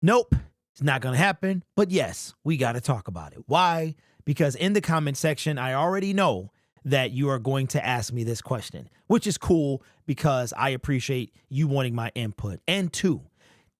Nope, it's not going to happen. But yes, we got to talk about it. Why? Because in the comment section, I already know that you are going to ask me this question, which is cool because I appreciate you wanting my input. And two,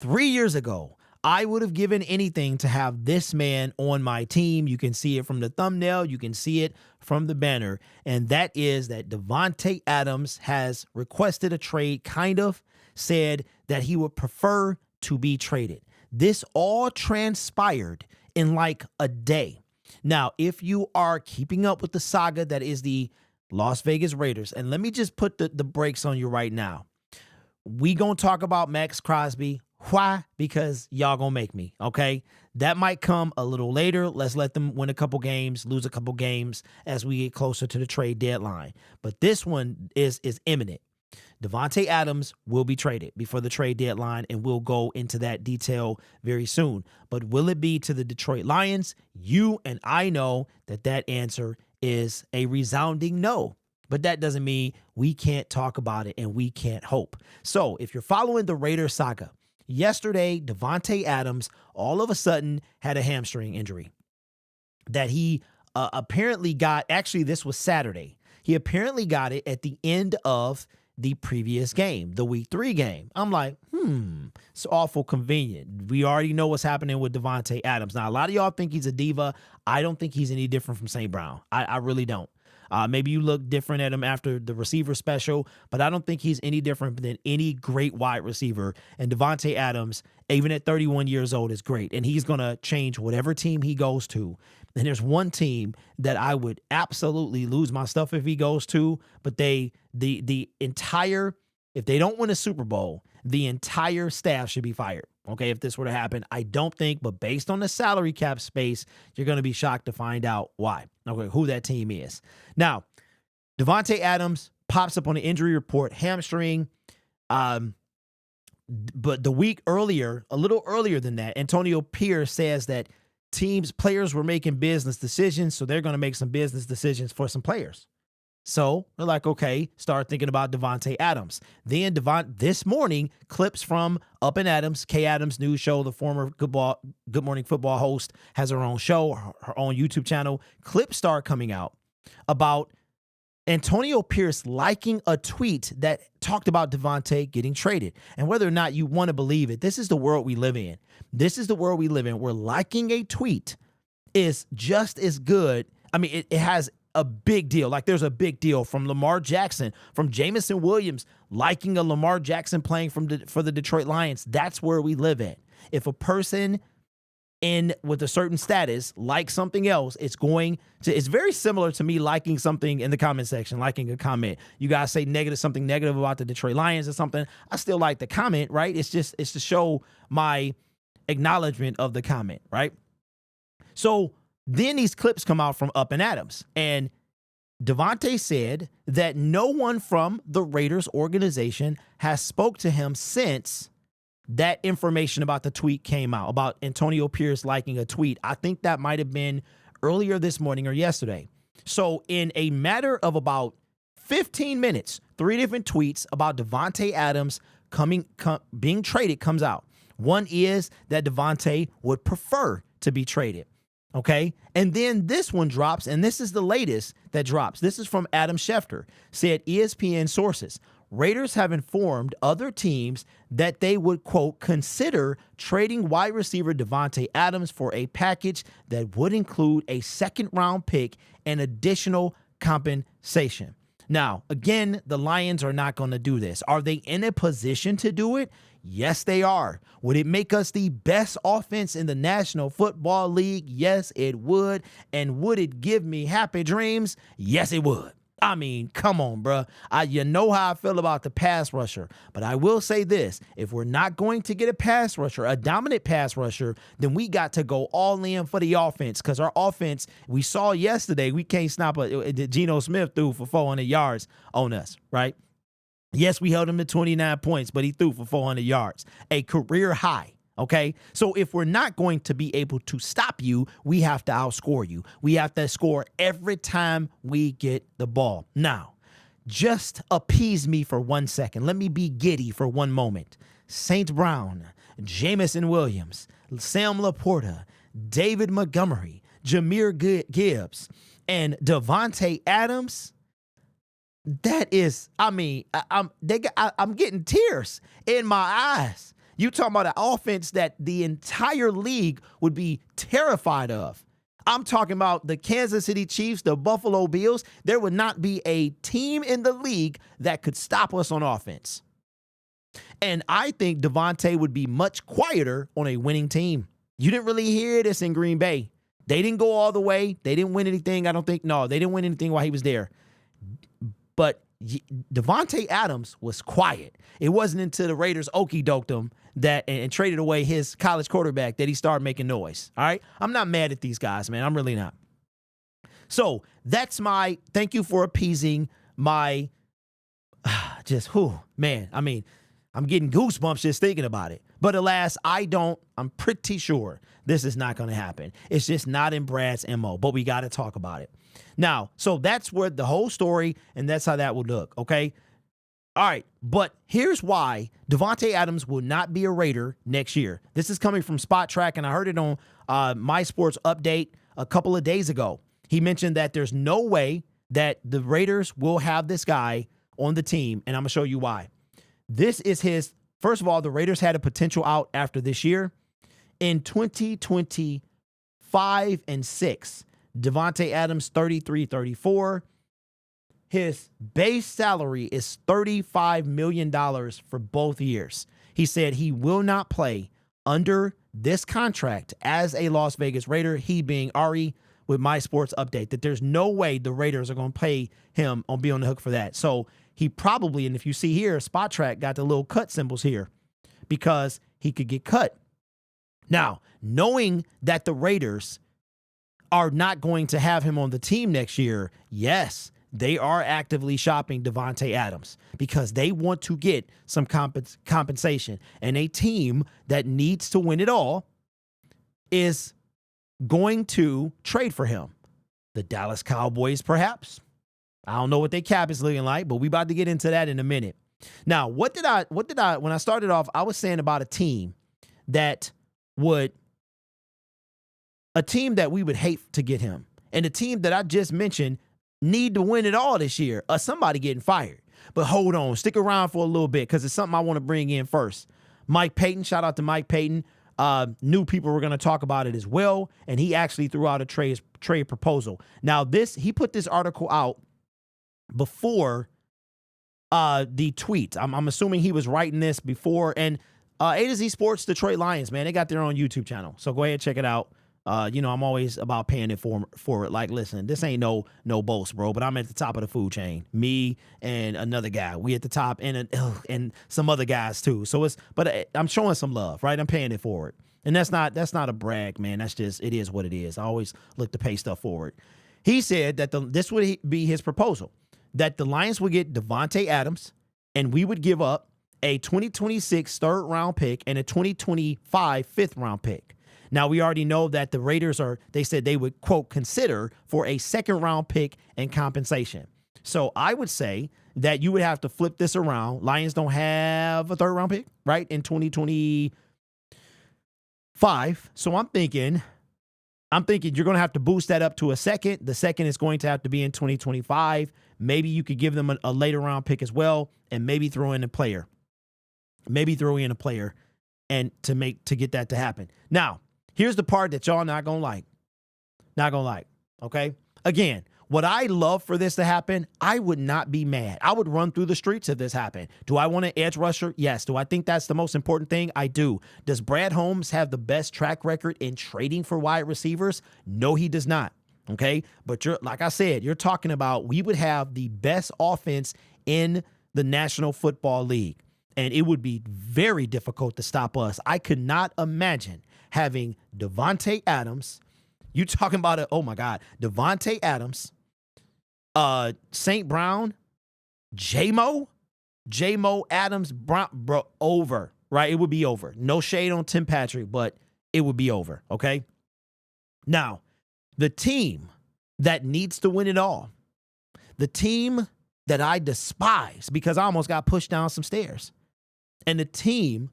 3 years ago, I would have given anything to have this man on my team. You can see it from the thumbnail. You can see it from the banner. And that is that Davante Adams has requested a trade, kind of said that he would prefer to be traded. This all transpired in like a day. Now, if you are keeping up with the saga that is the Las Vegas Raiders, and let me just put the brakes on you right now. We gonna talk about Max Crosby. Why? Because y'all gonna make me, okay? That might come a little later. Let's let them win a couple games, lose a couple games as we get closer to the trade deadline. But this one is imminent. Davante Adams will be traded before the trade deadline, and we'll go into that detail very soon. But will it be to the Detroit Lions? You and I know that answer is a resounding no. But that doesn't mean we can't talk about it and we can't hope. So if you're following the Raiders saga, yesterday, Davante Adams all of a sudden had a hamstring injury that he apparently got. Actually, this was Saturday. He apparently got it at the end of the previous game, the week 3 game. I'm like, it's awful convenient. We already know what's happening with Davante Adams. Now, a lot of y'all think he's a diva. I don't think he's any different from St. Brown. I really don't. Maybe you look different at him after the receiver special, but I don't think he's any different than any great wide receiver. And Davante Adams, even at 31 years old, is great. And he's going to change whatever team he goes to. And there's one team that I would absolutely lose my stuff if he goes to, but the entire, if they don't win a Super Bowl, the entire staff should be fired. Okay, if this were to happen, I don't think, but based on the salary cap space, you're going to be shocked to find out why. Okay, who that team is. Now, Davante Adams pops up on the injury report, hamstring. But the week earlier, a little earlier than that, Antonio Pierce says that players were making business decisions, so they're going to make some business decisions for some players. So they're like, okay, start thinking about Davante Adams. Then this morning, clips from Up and Adams, Kay Adams' news show, the former Good Morning Football host, has her own show, her own YouTube channel. Clips start coming out about Antonio Pierce liking a tweet that talked about Davante getting traded. And whether or not you want to believe it, this is the world we live in. This is the world we live in, where liking a tweet is just as good. I mean, it has a big deal. Like, there's a big deal from Lamar Jackson, from Jameson Williams liking a Lamar Jackson playing for the Detroit Lions. That's where we live in. If a person with a certain status likes something else, it's very similar to me liking something in the comment section, liking a comment. You guys say something negative about the Detroit Lions or something, I still like the comment, right? It's to show my acknowledgement of the comment, right? So then these clips come out from Up and Adams, and Davante said that no one from the Raiders organization has spoke to him since that information about the tweet came out, about Antonio Pierce liking a tweet. I think that might have been earlier this morning or yesterday. So in a matter of about 15 minutes, 3 different tweets about Davante Adams being traded comes out. One is that Davante would prefer to be traded. Okay. And then this one drops, and this is the latest that drops. This is from Adam Schefter, said ESPN sources. Raiders have informed other teams that they would, quote, consider trading wide receiver Davante Adams for a package that would include a second-round pick and additional compensation. Now, again, the Lions are not going to do this. Are they in a position to do it? Yes, they are. Would it make us the best offense in the National Football League? Yes, it would. And would it give me happy dreams? Yes, it would. I mean, come on, bro. You know how I feel about the pass rusher. But I will say this. If we're not going to get a pass rusher, a dominant pass rusher, then we got to go all in for the offense. Because our offense, we saw yesterday, we can't stop Geno Smith threw for 400 yards on us, right? Yes, we held him to 29 points, but he threw for 400 yards, a career high. Okay, so if we're not going to be able to stop you, we have to outscore you. We have to score every time we get the ball. Now, just appease me for 1 second. Let me be giddy for one moment. St. Brown, Jamison Williams, Sam Laporta, David Montgomery, Jahmyr Gibbs, and Davante Adams, that is, I'm getting tears in my eyes. You talking about an offense that the entire league would be terrified of. I'm talking about the Kansas City Chiefs, the Buffalo Bills. There would not be a team in the league that could stop us on offense. And I think Davante would be much quieter on a winning team. You didn't really hear this in Green Bay. They didn't go all the way. They didn't win anything. I don't think. No, they didn't win anything while he was there. But Davante Adams was quiet. It wasn't until the Raiders okey-doked him and traded away his college quarterback that he started making noise. All right? I'm not mad at these guys, man. I'm really not. So that's my thank you for appeasing my man. I mean, I'm getting goosebumps just thinking about it. But alas, I'm pretty sure this is not going to happen. It's just not in Brad's MO, but we got to talk about it. Now, so that's where the whole story, and that's how that would look, okay? All right, but here's why Davante Adams will not be a Raider next year. This is coming from Spot Track, and I heard it on My Sports Update a couple of days ago. He mentioned that there's no way that the Raiders will have this guy on the team, and I'm going to show you why. This is his, first of all, the Raiders had a potential out after this year. In 2025 and 6, Davante Adams, 33-34. His base salary is $35 million for both years. He said he will not play under this contract as a Las Vegas Raider, he being Ari with My Sports Update, that there's no way the Raiders are going to pay him on be on the hook for that. So he probably, and if you see here, Spot Track got the little cut symbols here because he could get cut. Now, knowing that the Raiders are not going to have him on the team next year, yes, they are actively shopping Davante Adams because they want to get some compensation. And a team that needs to win it all is going to trade for him. The Dallas Cowboys, perhaps. I don't know what their cap is looking like, but we about to get into that in a minute. Now, when I started off, I was saying about a team that we would hate to get him. And the team that I just mentioned need to win it all this year, or somebody getting fired. But hold on, stick around for a little bit because it's something I want to bring in first. Mike Payton, shout out to Mike Payton. New people were going to talk about it as well, and he actually threw out a trade proposal. Now, he put this article out before the tweet. I'm assuming he was writing this before. And A to Z Sports Detroit Lions, man, they got their own YouTube channel. So go ahead and check it out. I'm always about paying it for it. Like, listen, this ain't no boast, bro, but I'm at the top of the food chain. Me and another guy, we at the top, and some other guys too. So I'm showing some love, right? I'm paying it forward. And that's not a brag, man. That's just, it is what it is. I always look to pay stuff forward. He said that this would be his proposal, that the Lions would get Davante Adams and we would give up a 2026 third round pick and a 2025 fifth round pick. Now, we already know that the Raiders they said they would, quote, consider for a second round pick and compensation. So I would say that you would have to flip this around. Lions don't have a third round pick, right, in 2025. So I'm thinking you're going to have to boost that up to a second. The second is going to have to be in 2025. Maybe you could give them a later round pick as well, and maybe throw in a player. And to get that to happen. Now, here's the part that y'all not gonna like. Okay? Again, would I love for this to happen? I would not be mad. I would run through the streets if this happened. Do I want an edge rusher? Yes. Do I think that's the most important thing? I do. Does Brad Holmes have the best track record in trading for wide receivers? No, he does not. Okay? But like I said, you're talking about we would have the best offense in the National Football League. And it would be very difficult to stop us. I could not imagine having Davante Adams. You talking about Davante Adams, St. Brown, J-Mo Adams, bro, over, right? It would be over. No shade on Tim Patrick, but it would be over, okay? Now, the team that needs to win it all, the team that I despise because I almost got pushed down some stairs, and the team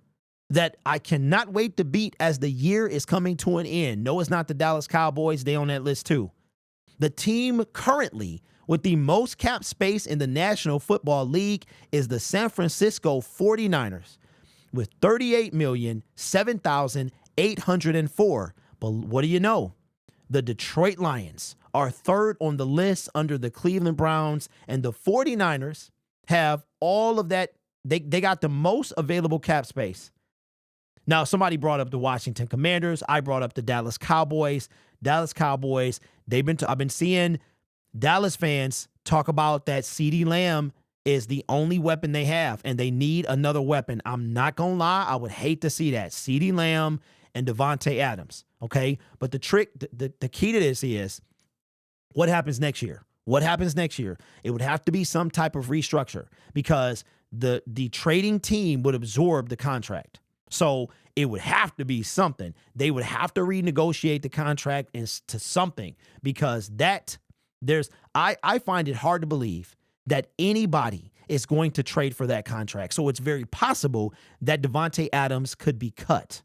that I cannot wait to beat as the year is coming to an end. No, it's not the Dallas Cowboys. They on that list too. The team currently with the most cap space in the National Football League is the San Francisco 49ers with $38,007,804. But what do you know? The Detroit Lions are third on the list under the Cleveland Browns, and the 49ers have all of that. They got the most available cap space. Now, somebody brought up the Washington Commanders. I brought up the Dallas Cowboys. Dallas Cowboys, I've been seeing Dallas fans talk about that CeeDee Lamb is the only weapon they have, and they need another weapon. I'm not going to lie. I would hate to see that. CeeDee Lamb and Davante Adams, okay? But the trick, the key to this is what happens next year? What happens next year? It would have to be some type of restructure because the trading team would absorb the contract. So it would have to be something. They would have to renegotiate the contract to something because I find it hard to believe that anybody is going to trade for that contract. So it's very possible that Davante Adams could be cut.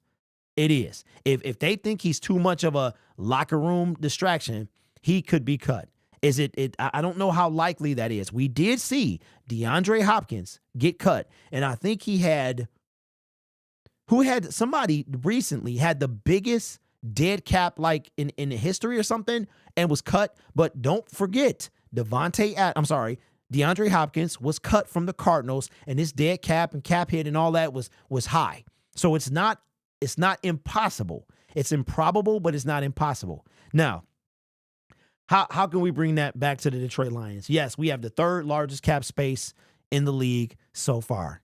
It is. If they think he's too much of a locker room distraction, he could be cut. I don't know how likely that is. We did see DeAndre Hopkins get cut, and I think somebody recently had the biggest dead cap like in history or something and was cut. But don't forget, DeAndre Hopkins was cut from the Cardinals, and his dead cap and cap hit and all that was high. So it's not impossible. It's improbable, but it's not impossible. Now, how can we bring that back to the Detroit Lions? Yes, we have the third largest cap space in the league so far.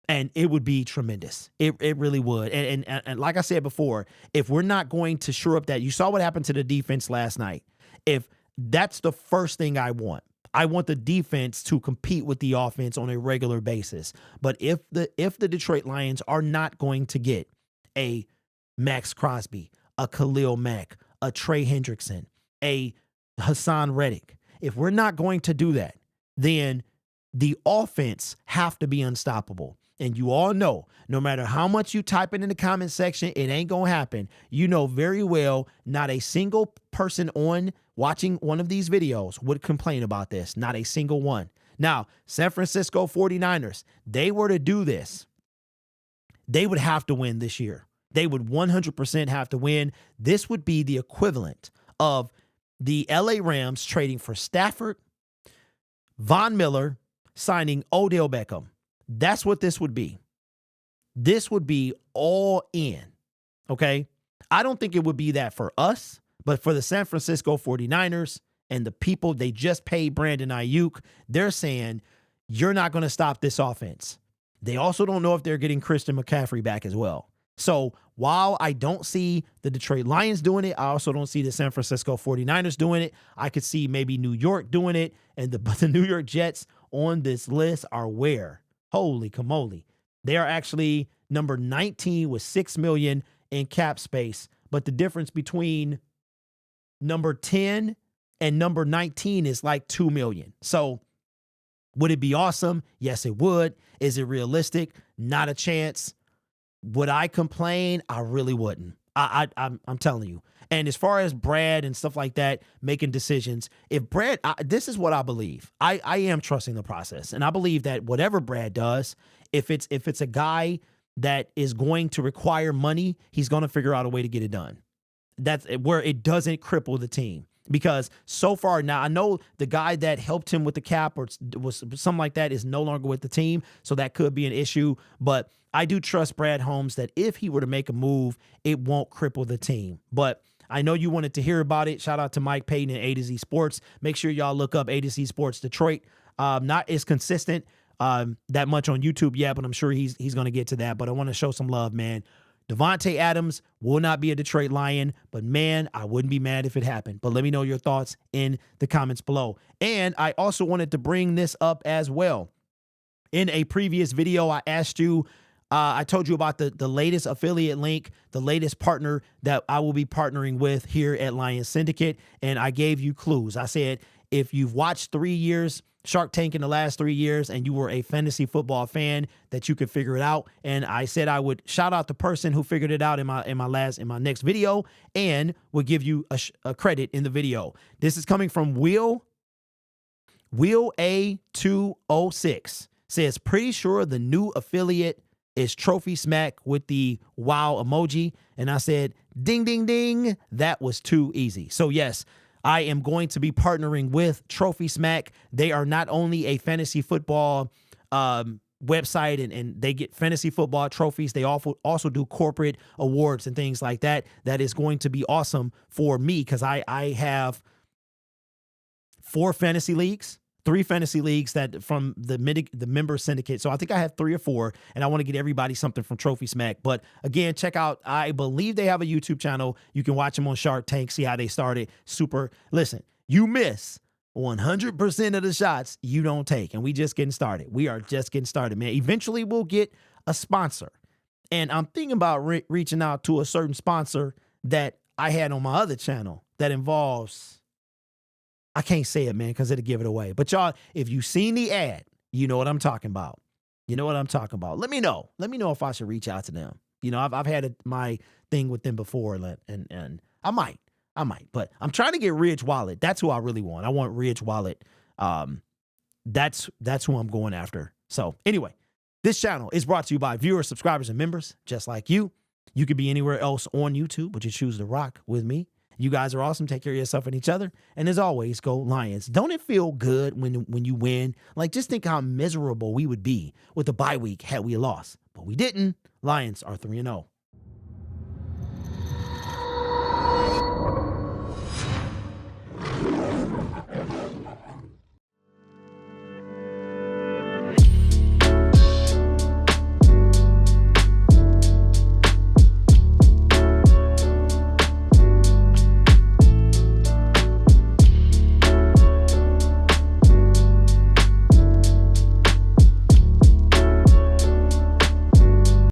And it would be tremendous. It really would. And like I said before, if we're not going to shore up that, you saw what happened to the defense last night. If that's the first thing I want the defense to compete with the offense on a regular basis. But if the Detroit Lions are not going to get a Max Crosby, a Khalil Mack, a Trey Hendrickson, a Hassan Reddick, if we're not going to do that, then the offense have to be unstoppable. And you all know, no matter how much you type it in the comment section, it ain't going to happen. You know very well, not a single person watching one of these videos would complain about this. Not a single one. Now, San Francisco 49ers, they were to do this, they would have to win this year. They would 100% have to win. This would be the equivalent of the LA Rams trading for Stafford, Von Miller, signing Odell Beckham. That's what this would be. This would be all in, okay? I don't think it would be that for us, but for the San Francisco 49ers and the people, they just paid Brandon Ayuk, they're saying, you're not going to stop this offense. They also don't know if they're getting Christian McCaffrey back as well. So while I don't see the Detroit Lions doing it, I also don't see the San Francisco 49ers doing it. I could see maybe New York doing it, but the New York Jets on this list are where? Holy camole. They are actually number 19 with $6 million in cap space. But the difference between number 10 and number 19 is like $2 million. So would it be awesome? Yes, it would. Is it realistic? Not a chance. Would I complain? I really wouldn't. I'm telling you. And as far as Brad and stuff like that, making decisions, if Brad, this is what I believe. I am trusting the process. And I believe that whatever Brad does, if it's a guy that is going to require money, he's going to figure out a way to get it done. That's where it doesn't cripple the team. Because so far now, I know the guy that helped him with the cap or was something like that is no longer with the team. So that could be an issue. But I do trust Brad Holmes that if he were to make a move, it won't cripple the team. But I know you wanted to hear about it. Shout out to Mike Payton and A to Z Sports. Make sure y'all look up A to Z Sports Detroit. Not as consistent that much on YouTube yet, but I'm sure he's going to get to that. But I want to show some love, man. Davante Adams will not be a Detroit Lion, but man, I wouldn't be mad if it happened. But let me know your thoughts in the comments below. And I also wanted to bring this up as well. In a previous video, I asked you, I told you about the latest affiliate link, the latest partner that I will be partnering with here at Lions Syndicate. And I gave you clues. I said, if you've watched 3 years Shark Tank in the last 3 years and you were a fantasy football fan, that you could figure it out. And I said I would shout out the person who figured it out in my next video, and would give you a credit in the video. This is coming from Will A206. Says, pretty sure the new affiliate is Trophy Smack with the wow emoji. And I said, ding, ding, ding. That was too easy. So yes, I am going to be partnering with Trophy Smack. They are not only a fantasy football website and they get fantasy football trophies, they also do corporate awards and things like that. That is going to be awesome for me because I have 4 fantasy leagues. 3 fantasy leagues that from the member syndicate. So I think I have 3 or 4, and I want to get everybody something from Trophy Smack. But again, check out, I believe they have a YouTube channel. You can watch them on Shark Tank, see how they started. Super. Listen, you miss 100% of the shots you don't take, and we just getting started. We are just getting started, man. Eventually we'll get a sponsor. And I'm thinking about reaching out to a certain sponsor that I had on my other channel that involves, I can't say it, man, because it'll give it away. But y'all, if you seen the ad, you know what I'm talking about. You know what I'm talking about. Let me know. Let me know if I should reach out to them. You know, I've had my thing with them before, and I might. But I'm trying to get Ridge Wallet. That's who I really want. I want Ridge Wallet. That's who I'm going after. So anyway, this channel is brought to you by viewers, subscribers, and members just like you. You could be anywhere else on YouTube, but you choose to rock with me. You guys are awesome. Take care of yourself and each other. And as always, go Lions. Don't it feel good when you win? Like, just think how miserable we would be with the bye week had we lost. But we didn't. Lions are 3-0.